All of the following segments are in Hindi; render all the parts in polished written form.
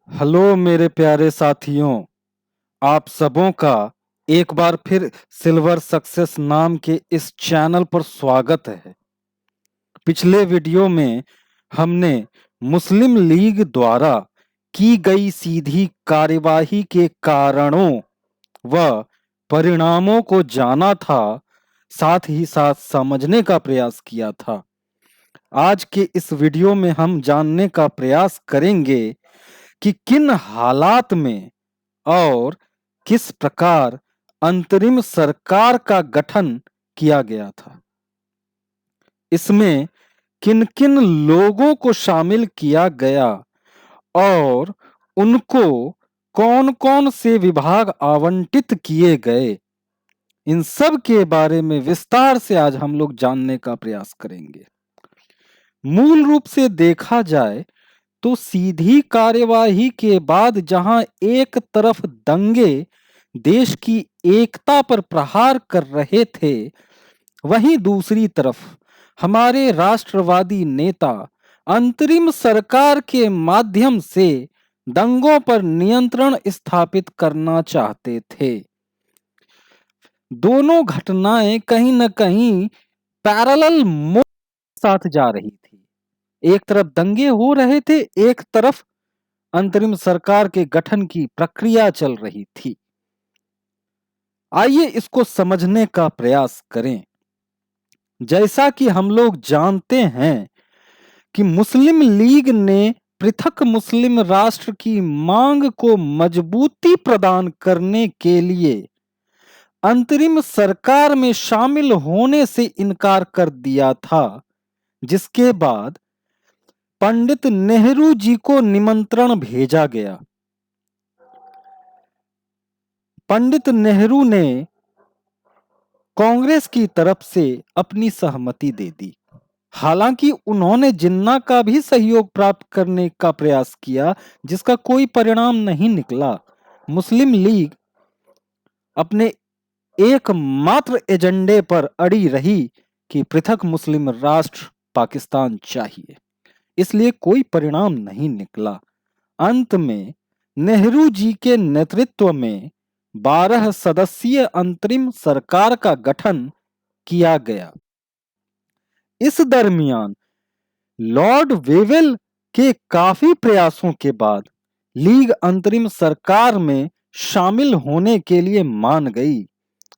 हेलो मेरे प्यारे साथियों, आप सबों का एक बार फिर सिल्वर सक्सेस नाम के इस चैनल पर स्वागत है। पिछले वीडियो में हमने मुस्लिम लीग द्वारा की गई सीधी कार्यवाही के कारणों व परिणामों को जाना था, साथ ही साथ समझने का प्रयास किया था। आज के इस वीडियो में हम जानने का प्रयास करेंगे कि किन हालात में और किस प्रकार अंतरिम सरकार का गठन किया गया था। इसमें किन-किन लोगों को शामिल किया गया और उनको कौन-कौन से विभाग आवंटित किए गए, इन सब के बारे में विस्तार से आज हम लोग जानने का प्रयास करेंगे। मूल रूप से देखा जाए तो सीधी कार्यवाही के बाद जहां एक तरफ दंगे देश की एकता पर प्रहार कर रहे थे, वहीं दूसरी तरफ हमारे राष्ट्रवादी नेता अंतरिम सरकार के माध्यम से दंगों पर नियंत्रण स्थापित करना चाहते थे। दोनों घटनाएं कहीं न कहीं पैरेलल मोड साथ जा रही थी। एक तरफ दंगे हो रहे थे, एक तरफ अंतरिम सरकार के गठन की प्रक्रिया चल रही थी। आइए इसको समझने का प्रयास करें। जैसा कि हम लोग जानते हैं कि मुस्लिम लीग ने पृथक मुस्लिम राष्ट्र की मांग को मजबूती प्रदान करने के लिए अंतरिम सरकार में शामिल होने से इनकार कर दिया था, जिसके बाद पंडित नेहरू जी को निमंत्रण भेजा गया। पंडित नेहरू ने कांग्रेस की तरफ से अपनी सहमति दे दी। हालांकि उन्होंने जिन्ना का भी सहयोग प्राप्त करने का प्रयास किया, जिसका कोई परिणाम नहीं निकला। मुस्लिम लीग अपने एकमात्र एजेंडे पर अड़ी रही कि पृथक मुस्लिम राष्ट्र पाकिस्तान चाहिए, इसलिए कोई परिणाम नहीं निकला। अंत में नेहरू जी के नेतृत्व में 12 सदस्यीय अंतरिम सरकार का गठन किया गया। इस दरमियान लॉर्ड वेवेल के काफी प्रयासों के बाद लीग अंतरिम सरकार में शामिल होने के लिए मान गई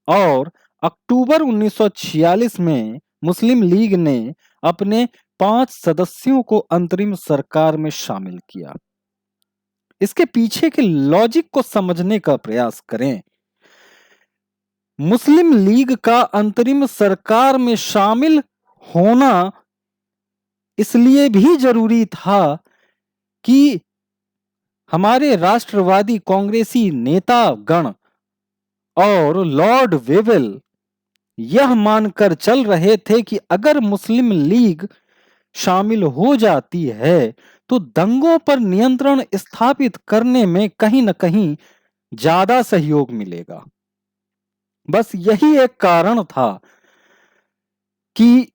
और अक्टूबर 1946 में मुस्लिम लीग ने अपने 5 सदस्यों को अंतरिम सरकार में शामिल किया। इसके पीछे के लॉजिक को समझने का प्रयास करें। मुस्लिम लीग का अंतरिम सरकार में शामिल होना इसलिए भी जरूरी था कि हमारे राष्ट्रवादी कांग्रेसी नेतागण और लॉर्ड वेवेल यह मानकर चल रहे थे कि अगर मुस्लिम लीग शामिल हो जाती है तो दंगों पर नियंत्रण स्थापित करने में कहीं न कहीं ज्यादा सहयोग मिलेगा। बस यही एक कारण था कि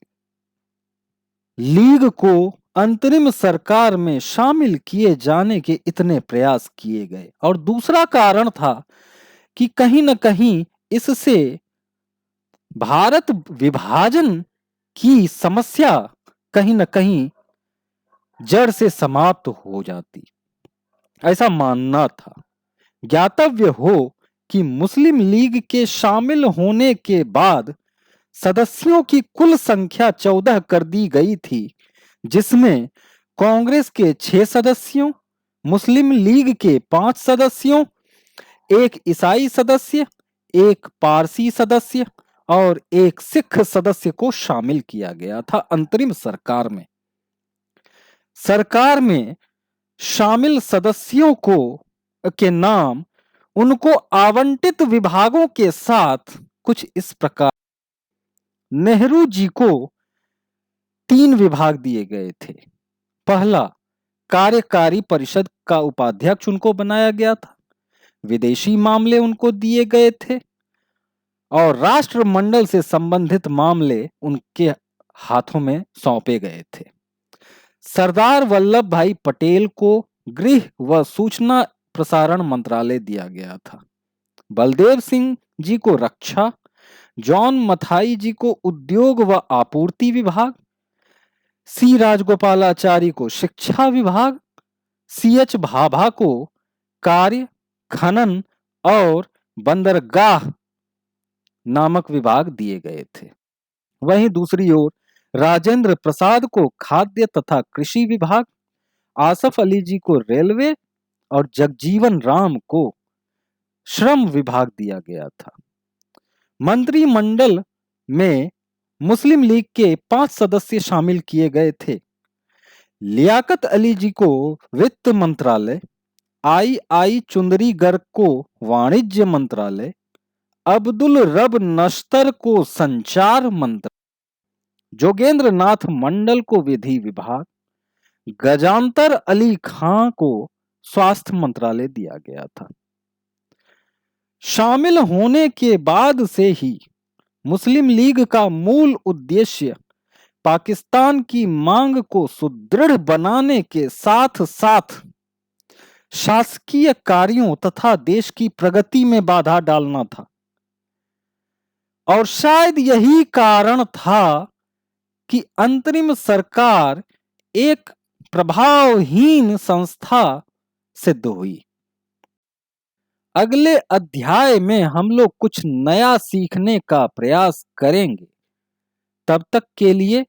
लीग को अंतरिम सरकार में शामिल किए जाने के इतने प्रयास किए गए। और दूसरा कारण था कि कहीं न कहीं इससे भारत विभाजन की समस्या कहीं न कहीं जड़ से समाप्त हो जाती, ऐसा मानना था। ज्ञातव्य हो कि मुस्लिम लीग के शामिल होने के बाद सदस्यों की कुल संख्या 14 कर दी गई थी, जिसमें कांग्रेस के 6 सदस्यों, मुस्लिम लीग के 5 सदस्यों, एक ईसाई सदस्य, एक पारसी सदस्य और एक सिख सदस्य को शामिल किया गया था अंतरिम सरकार में। सरकार में शामिल सदस्यों को के नाम उनको आवंटित विभागों के साथ कुछ इस प्रकार। नेहरू जी को 3 विभाग दिए गए थे। पहला, कार्यकारी परिषद का उपाध्यक्ष उनको बनाया गया था। विदेशी मामले उनको दिए गए थे और राष्ट्रमंडल से संबंधित मामले उनके हाथों में सौंपे गए थे। सरदार वल्लभ भाई पटेल को गृह व सूचना प्रसारण मंत्रालय दिया गया था। बलदेव सिंह जी को रक्षा, जॉन मथाई जी को उद्योग व आपूर्ति विभाग, सी राजगोपालाचारी को शिक्षा विभाग, सी एच भाभा को कार्य, खनन और बंदरगाह नामक विभाग दिए गए थे। वहीं दूसरी ओर राजेंद्र प्रसाद को खाद्य तथा कृषि विभाग, आसफ अली जी को रेलवे और जगजीवन राम को श्रम विभाग दिया गया था। मंत्रिमंडल में मुस्लिम लीग के 5 सदस्य शामिल किए गए थे। लियाकत अली जी को वित्त मंत्रालय, आई चुंदरी गर्ग को वाणिज्य मंत्रालय, अब्दुल रब नश्तर को संचार मंत्रालय, जोगेंद्र नाथ मंडल को विधि विभाग, गजांतर अली खां को स्वास्थ्य मंत्रालय दिया गया था। शामिल होने के बाद से ही मुस्लिम लीग का मूल उद्देश्य पाकिस्तान की मांग को सुदृढ़ बनाने के साथ साथ शासकीय कार्यों तथा देश की प्रगति में बाधा डालना था। और शायद यही कारण था कि अंतरिम सरकार एक प्रभावहीन संस्था सिद्ध हुई। अगले अध्याय में हम लोग कुछ नया सीखने का प्रयास करेंगे। तब तक के लिए